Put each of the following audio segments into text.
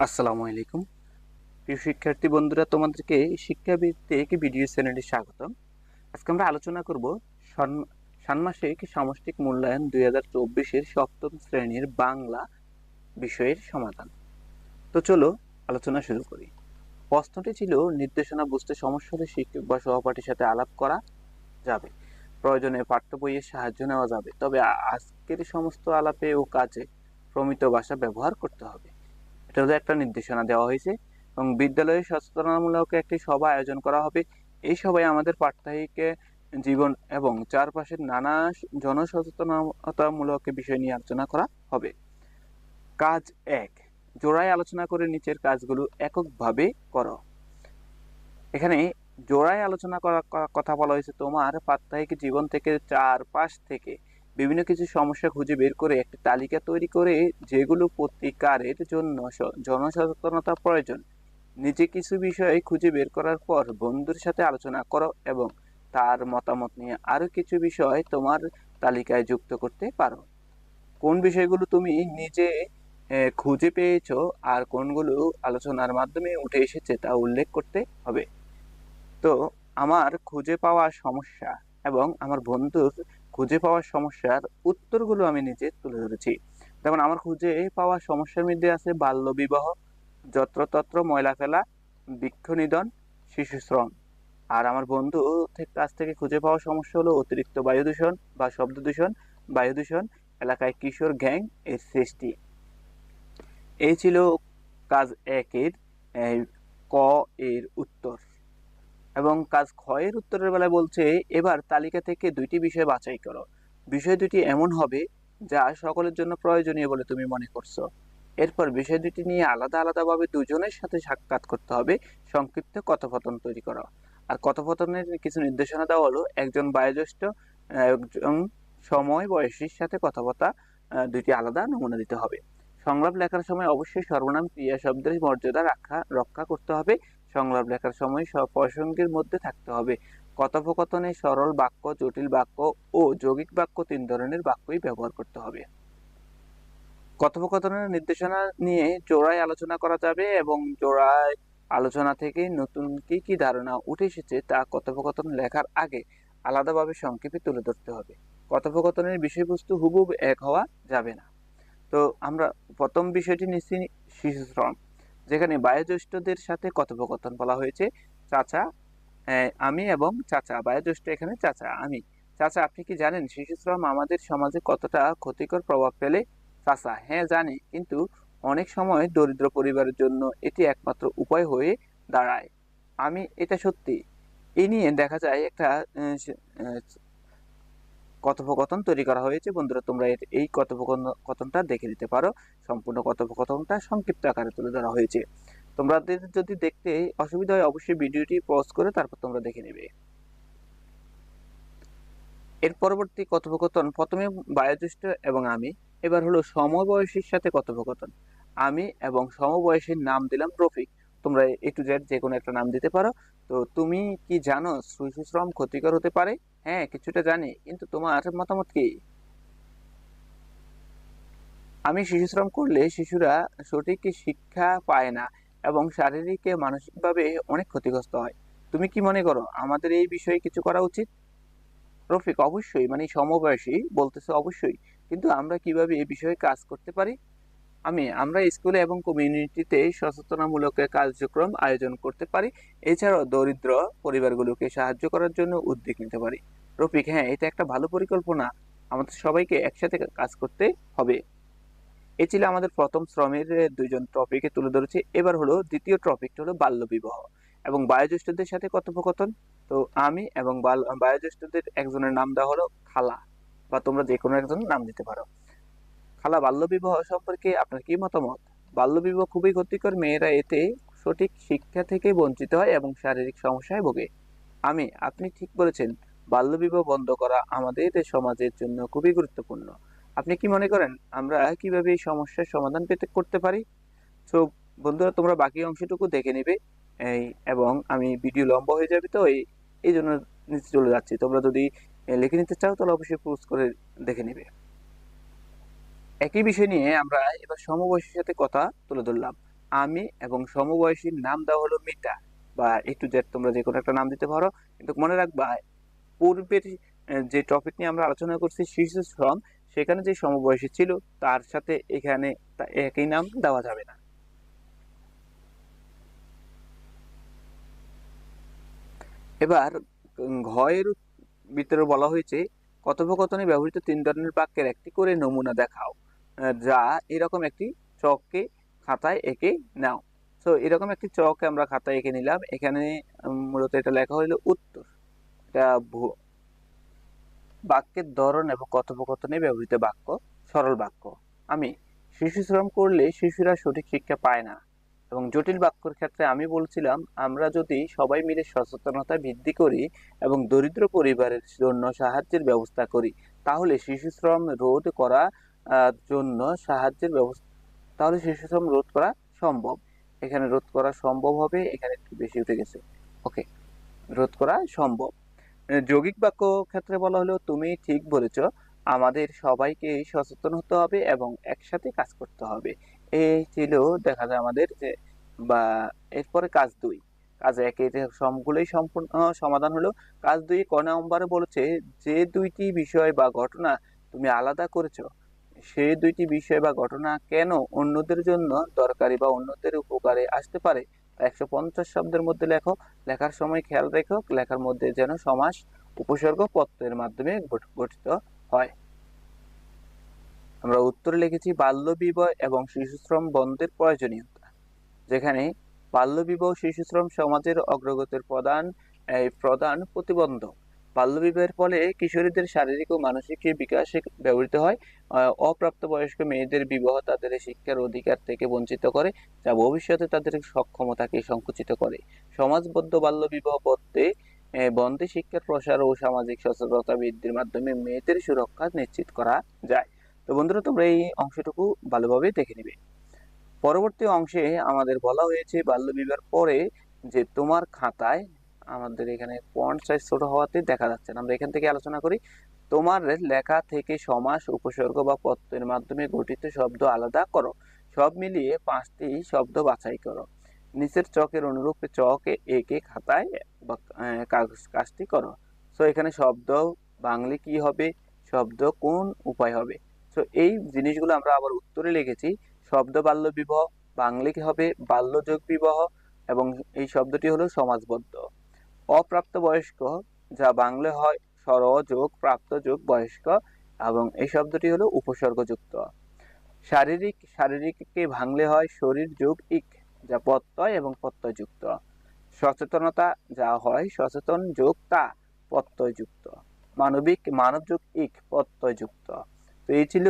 আসসালামু আলাইকুম প্রিয় শিক্ষার্থী বন্ধুরা, তোমাদেরকে শিক্ষাভিত্তিক ভিডিও চ্যানেলে স্বাগতম। আজকে আমরা আলোচনা করব ষান্মাসিক সামষ্টিক মূল্যায়ন 2024-এর সপ্তম শ্রেণীর বাংলা বিষয়ের সমাধান। তো চলো আলোচনা শুরু করি। প্রশ্নটি ছিল, নির্দেশনা বুঝতে সমস্যা হলে শিক্ষক বা সহপাঠীর সাথে আলাপ করা যাবে, প্রয়োজনে পাঠ্য বইয়ের সাহায্য নেওয়া যাবে, তবে আজকের সমস্ত আলাপে ও কাজে প্রমিত ভাষা ব্যবহার করতে হবে। এটা হলো একটা নির্দেশনা দেওয়া হয়েছে এবং বিদ্যালয়ে সচেতনতামূলক একটি সভা আয়োজন করা হবে। এই সভায় আমাদের পাঠ্যিক জীবন এবং চারপাশের নানা জনসচেতনতামূলক বিষয় নিয়ে আলোচনা করা হবে। কাজ 1, জোড়ায় আলোচনা করে নিচের কাজগুলো এককভাবে করো। এখানে জোড়ায় আলোচনা করার কথা বলা হয়েছে। তোমার পাঠ্যিক জীবন থেকে চারপাশ থেকে বিভিন্ন কিছু সমস্যা খুঁজে বের করে একটি তালিকা তৈরি করে যেগুলো প্রতিকারের জন্য জনসচেতনতা প্রয়োজন। নিজে কিছু বিষয় খুঁজে বের করার পর বন্ধুর সাথে আলোচনা করো এবং তার মতামত নিয়ে আরো কিছু বিষয় তোমার তালিকায় যুক্ত করতে পারো। কোন বিষয়গুলো তুমি নিজে খুঁজে পেয়েছো আর কোনগুলো আলোচনার মাধ্যমে উঠে এসেছে তা উল্লেখ করতে হবে। তো আমার খুঁজে পাওয়া সমস্যা এবং আমার বন্ধুর খুঁজে পাওয়া সমস্যার উত্তরগুলো আমি নিজে তুলে ধরেছি। যেমন আমার খুঁজে পাওয়া সমস্যার মধ্যে আছে বাল্যবিবাহ, যত্রতত্র ময়লা ফেলা, বৃক্ষ নিধন, শিশু শ্রম। আর আমার বন্ধু কাছ থেকে খুঁজে পাওয়া সমস্যা হলো অতিরিক্ত বায়ু দূষণ বা শব্দ দূষণ, বায়ু দূষণ, এলাকায় কিশোর গ্যাং এর সৃষ্টি। এই ছিল কাজ 1-এর ক এর উত্তর। এবং কাজ ক্ষয়ের উত্তরের বেলায় বলছে, এবার তালিকা থেকে 2টি বিষয় বাছাই করো। বিষয় 2টি এমন হবে যা সকলের জন্য প্রয়োজনীয় বলে তুমি মনে করছো। এরপর বিষয় 2টি নিয়ে আলাদা আলাদাভাবে দুজনের সাথে সাক্ষাৎ করতে হবে। সংক্ষিপ্ত কথোপকথন তৈরি করো। আর কথোপকথনের কিছু নির্দেশনা দেওয়া হলো, একজন বয়োজ্যেষ্ঠ একজন সময় বয়সীর সাথে কথাবার্তা 2টি আলাদা নমুনা দিতে হবে। সংলাপ লেখার সময় অবশ্যই সর্বনাম ক্রিয়া শব্দের মর্যাদা রক্ষা করতে হবে। সংলাপ লেখার সময় প্রসঙ্গের মধ্যে থাকতে হবে। কথোপকথনে সরল বাক্য, জটিল বাক্য ও যৌগিক বাক্য 3 ধরনের বাক্যই ব্যবহার করতে হবে। কথোপকথনের নির্দেশনা নিয়ে জোড়ায় আলোচনা করা যাবে এবং জোড়ায় আলোচনা থেকে নতুন কি কি ধারণা উঠে এসেছে তা কথোপকথন লেখার আগে আলাদাভাবে সংক্ষেপে তুলে ধরতে হবে। কথোপকথনের বিষয়বস্তু হুবহু এক হওয়া যাবে না। তো আমরা প্রথম বিষয়টি নিচ্ছি শিশু শ্রম, যেখানে বয়োজ্যেষ্ঠদের সাথে কথোপকথন বলা হয়েছে। চাচা, আমি এবং চাচা, বয়োজ্যেষ্ঠ এখানে চাচা, আমি। চাচা, আপনি কি জানেন শিশু শ্রম আমাদের সমাজে কতটা ক্ষতিকর প্রভাব ফেলে? চাচা, হ্যাঁ জানি, কিন্তু অনেক সময় দরিদ্র পরিবারের জন্য এটি একমাত্র উপায় হয়ে দাঁড়ায়। আমি, এটা সত্যি। এই নিয়ে দেখা যায় একটা কথোপকথন তৈরি করা হয়েছে। বন্ধুরা, তোমরা এই কথোপকথনটা দেখে নিতে পারো। সম্পূর্ণ কথোপকথনটা সংক্ষিপ্ত আকারে তুলে ধরা হয়েছে। তোমাদের যদি দেখতে অসুবিধা হয় অবশ্যই ভিডিওটি পজ করে তারপর তোমরা দেখে নেবে। এর পরবর্তী কথোপকথন, প্রথমে বয়োজ্যেষ্ঠ এবং আমি। এবার হলো সমবয়সীর সাথে কথোপকথন। আমি এবং সমবয়সীর নাম দিলাম রফিক। তোমরা A to Z যে কোনো একটা নাম দিতে পারো। তো তুমি কি জানো শিশু শ্রম ক্ষতিকর হতে পারে? হ্যাঁ, কিছুটা জানি, কিন্তু তোমার মতামত কি? আমি, শিশু শ্রম করলে শিশুরা সঠিক শিক্ষা পায় না এবং শারীরিক মানসিকভাবে অনেক ক্ষতিগ্রস্ত হয়। তুমি কি মনে করো আমাদের এই বিষয়ে কিছু করা উচিত? রফিক, অবশ্যই, মানে সমবয়সী বলতেছে অবশ্যই, কিন্তু আমরা কিভাবে এই বিষয়ে কাজ করতে পারি? আমরা স্কুলে এবং কমিউনিটিতে সচেতনামূলক কার্যক্রম আয়োজন করতে পারি। এছাড়াও দরিদ্র পরিবারগুলোকে সাহায্য করার জন্য উদ্যোগ নিতে পারি। রফিক, হ্যাঁ, এটা একটা ভালো পরিকল্পনা। আমাদের সবাইকে একসাথে কাজ করতে হবে। এ ছিল আমাদের প্রথম শ্রমের 2জন টপিকে তুলে ধরেছি। এবার হলো দ্বিতীয় টপিকটা হলো বাল্যবিবাহ এবং বয়োজ্যেষ্ঠদের সাথে কথোপকথন। তো আমি এবং বয়োজ্যেষ্ঠদের একজনের নাম দেওয়া হলো খালা, বা তোমরা যে কোনো একজন নাম দিতে পারো। খালা, বাল্যবিবাহ সম্পর্কে আপনার কি মতামত? বাল্যবিবাহ খুবই ক্ষতিকর। মেয়েরা এতে সঠিক শিক্ষা থেকে বঞ্চিত হয় এবং শারীরিক সমস্যায় ভোগে। আপনি ঠিক বলেছেন। বাল্যবিবাহ বন্ধ করা আমাদের সমাজের জন্য খুবই গুরুত্বপূর্ণ। আপনি কি মনে করেন আমরা কিভাবে এই সমস্যার সমাধান করতে পারি? তো বন্ধুরা, তোমরা বাকি অংশটুকু দেখে নিবে। এই এবং আমি ভিডিও লম্বা হয়ে যাবে, তো এই জন্য নিচে চলে যাচ্ছি। তোমরা যদি লিখে নিতে চাও তাহলে অবশ্যই পোস্ট করে দেখে নিবে। একই বিষয় নিয়ে আমরা এবার সমবয়সীর সাথে কথা তুলে ধরলাম। আমি এবং সমবয়সীর নাম দেওয়া হলো মিতা বা এ টু জেড, তোমরা যে কোনো একটা নাম দিতে পারো, কিন্তু মনে রাখবা পূর্বের যে টপিক নিয়ে আমরা আলোচনা করছি শিশু শ্রম, সেখানে যে সমবয়সী ছিল তার সাথে এখানে একই নাম দেওয়া যাবে না। এবার ঘয়ের ভিতরে বলা হয়েছে কথোপকথনে ব্যবহৃত 3 ধরনের বাক্যের একটি করে নমুনা দেখাও, যা এরকম একটি চককে খাতায় এঁকে নাও। তো এরকম একটি চক আমরা খাতায় এঁকে নিলাম। এখানে মূলত এটা লেখা হইলো উত্তর। এটা বাক্যের ধরন এবং কথোপকথনে ব্যবহৃত বাক্য। সরল বাক্য: আমি শিশু শ্রম করলে শিশুরা সঠিক শিক্ষা পায় না। এবং জটিল বাক্যের ক্ষেত্রে আমি বলছিলাম, আমরা যদি সবাই মিলে সচেতনতা বৃদ্ধি করি এবং দরিদ্র পরিবারের জন্য সাহায্যের ব্যবস্থা করি, তাহলে শিশু শ্রম রোধ করা জন্য সাহায্যের ব্যবস্থা তাহলে শিশু শ্রম রোধ করা সম্ভব। এখানে রোধ করা সম্ভব হবে, এখানে একটু বেশি উঠে গেছে। ওকে, রোধ করা সম্ভব। যৌগিক বাক্য ক্ষেত্রে বলা হলো, তুমি ঠিক বলেছ, আমাদের সবাইকে সচেতন হতে হবে এবং একসাথে কাজ করতে হবে। এই ছিল দেখা যায় আমাদের যে বা এরপরে কাজ 2। কাজ 1 এর সবগুলোই সম্পূর্ণ সমাধান হলো। কাজ 2 ক নম্বরে বলেছে, যে দুইটি বিষয় বা ঘটনা তুমি আলাদা করেছো, সেই দুইটি বিষয় বা ঘটনা কেন অন্যদের জন্য দরকারি বা অন্যদের উপকারে আসতে পারে 150 শব্দের মধ্যে লেখো। লেখার সময় খেয়াল রেখো লেখার মধ্যে যেন সমাস, উপসর্গ, প্রত্যয়ের মাধ্যমে গঠিত হয়। আমরা উত্তরে লিখেছি বাল্যবিবাহ এবং শিশুশ্রম বন্ধের প্রয়োজনীয়তা, যেখানে বাল্যবিবাহ শিশুশ্রম সমাজের অগ্রগতির প্রধান প্রতিবন্ধক। বাল্যবিবাহের ফলে কিশোরীদের শারীরিক ও মানসিক বিকাশে ব্যবহৃত হয়। অপ্রাপ্তবয়স্ক মেয়েদের বিবাহ তাদের শিক্ষার অধিকার থেকে বঞ্চিত করে, যা ভবিষ্যতে তাদের সক্ষমতাকে সংকুচিত করে। সমাজবদ্ধ বাল্যবিবাহ বন্ধে শিক্ষার প্রসার ও সামাজিক সচেতনতা বৃদ্ধির মাধ্যমে মেয়েদের সুরক্ষা নিশ্চিত করা যায়। তো বন্ধুরা, তোমরা এই অংশটুকু ভালোভাবে দেখে নিবে। পরবর্তী অংশে আমাদের বলা হয়েছে বাল্যবিবাহের পরে যে তোমার খাতায়, আমাদের এখানে ফন্ট সাইজ ছোট হওয়াতে দেখা যাচ্ছে না, আমরা এখান থেকে আলোচনা করি। তোমার লেখা থেকে সমাস, উপসর্গ বা প্রত্যয়ের মাধ্যমে গঠিত শব্দ আলাদা করো। সব মিলিয়ে 5টি শব্দ বাছাই করো। নিচের চকের অনুরূপ চক এঁকে খাতায় বা কাজটি করো। তো এখানে শব্দ বাংলি কি হবে, শব্দ কোন উপায় হবে। তো এই জিনিসগুলো আমরা আবার উত্তরে লিখেছি। শব্দ বাল্য বিবাহ, বাংলি হবে বাল্যযোগ বিবাহ, এবং এই শব্দটি হলো সমাজবদ্ধ। অপ্রাপ্তবয়স্ক, যা বাংলা হয় সরযোগ প্রাপ্ত যোগ বয়স্ক, এবং এই শব্দটি হলো উপসর্গযুক্ত। শারীরিককে ভাঙলে হয় শরীর যোগ ইক, যা প্রত্যয় এবং প্রত্যয়যুক্ত। সচেতনতা, যা হয় সচেতন যোগ তা, প্রত্যয়যুক্ত। মানবিক, মানব যোগ ইক, প্রত্যয়যুক্ত। তো এই ছিল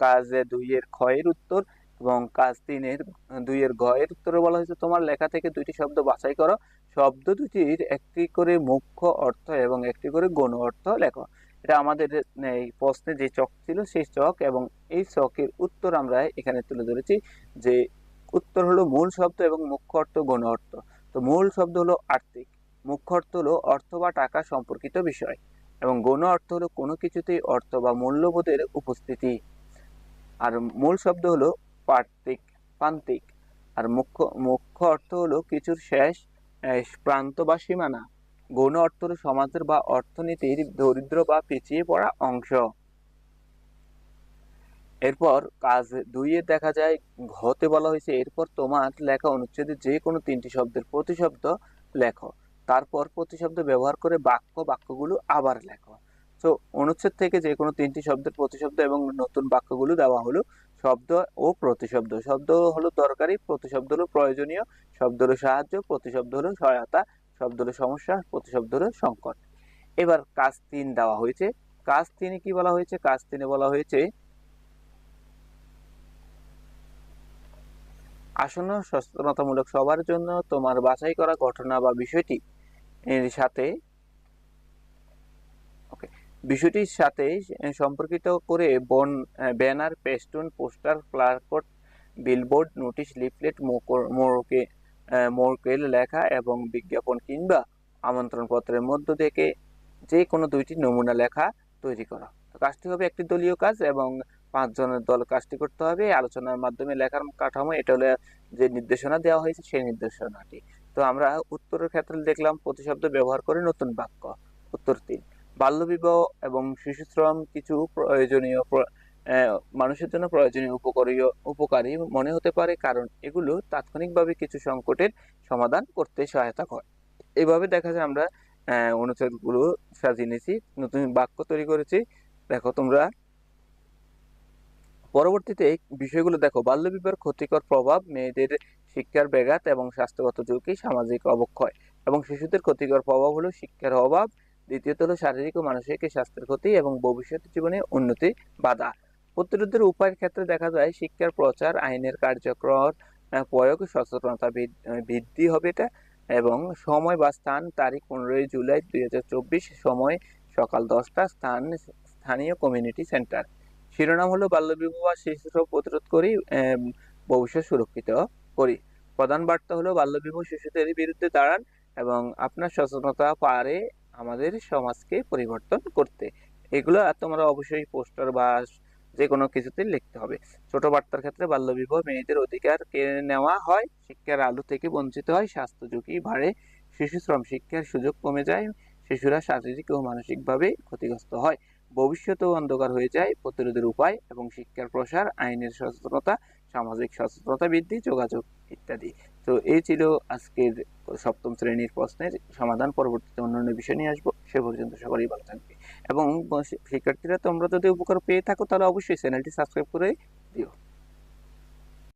কাজ 2 এর খ এর উত্তর। এবং কাজ 3 এর 2 এর ঘ এর উত্তরে বলা হয়েছে তোমার লেখা থেকে 2টি শব্দ বাছাই করো। শব্দ দুটির একটি করে মুখ্য অর্থ এবং একটি করে গৌণ অর্থ লেখো। এটা আমাদের এই প্রশ্নে যে চক ছিল সেই চক, এবং এই চকের উত্তর আমরা এখানে তুলে ধরেছি। যে উত্তর হলো মূল শব্দ এবং মুখ্য অর্থ, গৌণ অর্থ। তো মূল শব্দ হলো আর্থিক, মুখ্য অর্থ হলো অর্থ বা টাকা সম্পর্কিত বিষয়, এবং গৌণ অর্থ হলো কোনো কিছুতেই অর্থ বা মূল্যবোধের উপস্থিতি। আর মূল শব্দ হলো প্রান্তিক। আর মুখ্য অর্থ হলো কিছুর শেষ প্রান্ত বা সীমানা। গৌণ অর্থ হলো সমাজের বা অর্থনীতির দরিদ্র বা পিছিয়ে পড়া অংশ। এরপর কাজ 2 এ দেখা যায় ঘতে বলা হয়েছে, এরপর তোমার লেখা অনুচ্ছেদে যে কোনো 3টি শব্দের প্রতিশব্দ লেখো। তারপর প্রতিশব্দ ব্যবহার করে বাক্যগুলো আবার লেখো। তো অনুচ্ছেদ থেকে যে কোনো 3টি শব্দের প্রতিশব্দ এবং নতুন বাক্যগুলো দেওয়া হলো। শব্দ ও প্রতিশব্দ: শব্দ হলো দরকারি, প্রতিশব্দ হলো প্রয়োজনীয়, শব্দ হলো সাহায্য, প্রতিশব্দ হলো সহায়তা, শব্দ হলো সমস্যা, প্রতিশব্দ হলো সংকট। এবার কাজ 3 দেওয়া হয়েছে। কাজ 3 কি বলা হয়েছে? কাজ 3 বলা হয়েছে, আসন্ন সচেতনতামূলক সবার জন্য তোমার বাছাই করা ঘটনা বা বিষয়টি এর সাথে বিষয়টির সাথে সম্পর্কিত করে ব্যানার, পেস্টুন, poster, placard, billboard, notice, leaflet, মোড়কেল লেখা এবং বিজ্ঞাপন কিংবা আমন্ত্রণ পত্রের মধ্য থেকে যে কোনো 2টি নমুনা লেখা তৈরি করা। কাজটি হবে একটি দলীয় কাজ এবং 5 জনের দল কাজটি করতে হবে। এই আলোচনার মাধ্যমে লেখার কাঠামো এটা হলো যে নির্দেশনা দেওয়া হয়েছে সেই নির্দেশনাটি। তো আমরা উত্তরের ক্ষেত্রে দেখলাম প্রতিশব্দ ব্যবহার করে নতুন বাক্য। উত্তর 3, বাল্যবিবাহ এবং শিশুশ্রম কিছু প্রয়োজনীয় মানুষের জন্য প্রয়োজনীয় উপকারী মনে হতে পারে, কারণ এগুলো তাৎক্ষণিকভাবে কিছু সংকটের সমাধান করতে সহায়তা করে। এইভাবে দেখা যায় আমরা অনুচ্ছেদগুলো সাজিয়ে নিয়েছি, নতুন বাক্য তৈরি করেছি। দেখো তোমরা পরবর্তীতে বিষয়গুলো দেখো, বাল্যবিবাহের ক্ষতিকর প্রভাব, মেয়েদের শিক্ষার ব্যাঘাত এবং স্বাস্থ্যগত ঝুঁকি, সামাজিক অবক্ষয় এবং শিশুদের ক্ষতিকর প্রভাব হলো শিক্ষার অভাব। দ্বিতীয়ত হলো শারীরিক ও মানসিক স্বাস্থ্যের ক্ষতি এবং ভবিষ্যৎ জীবনে উন্নতি বাধা। প্রতিরোধের উপায়ের ক্ষেত্রে দেখা যায় শিক্ষার প্রচার, আইনের কার্যকর প্রয়োগ, সচেতনতা বৃদ্ধি হবে এটা, এবং সময় বা স্থান, তারিখ 15 জুলাই 2024, সময় সকাল 10টা, স্থানীয় কমিউনিটি সেন্টার। শিরোনাম হলো বাল্যবিবাহ শিশুশ্রম প্রতিরোধ করি, ভবিষ্যৎ সুরক্ষিত করি। প্রধান বার্তা হলো বাল্যবিবাহ শিশুদের বিরুদ্ধে দাঁড়ান এবং আপনার সচেতনতা পারে আমাদের সমাজকে পরিবর্তন করতে। এগুলো তোমরা অবশ্যই পোস্টার বা যে কোনো কিছুতে লিখতে হবে। ছোট বার্তার ক্ষেত্রে বাল্যবিবাহ মেয়েদের অধিকার কেড়ে নেওয়া হয়, শিক্ষার আলো থেকে বঞ্চিত হয়, স্বাস্থ্য ঝুঁকি বাড়ে, শিশুশ্রম, শিক্ষার সুযোগ কমে যায়, শিশুরা শারীরিক ও মানসিকভাবে ক্ষতিগ্রস্ত হয়, ভবিষ্যতেও অন্ধকার হয়ে যায়, প্রতিরোধের উপায় এবং শিক্ষার প্রসার, আইনের সচেতনতা, সামাজিক সচেতনতা বৃদ্ধি, যোগাযোগ ইত্যাদি। তো এই ছিল আজকের 7ম শ্রেণীর প্রশ্নের সমাধান। পরবর্তীতে অন্যান্য বিষয় নিয়ে আসবো। সে পর্যন্ত সকলেই ভালো থাকবে এবং শিক্ষার্থীরা তোমরা যদি উপকার পেয়ে থাকো তাহলে অবশ্যই চ্যানেলটি সাবস্ক্রাইব করে দিও।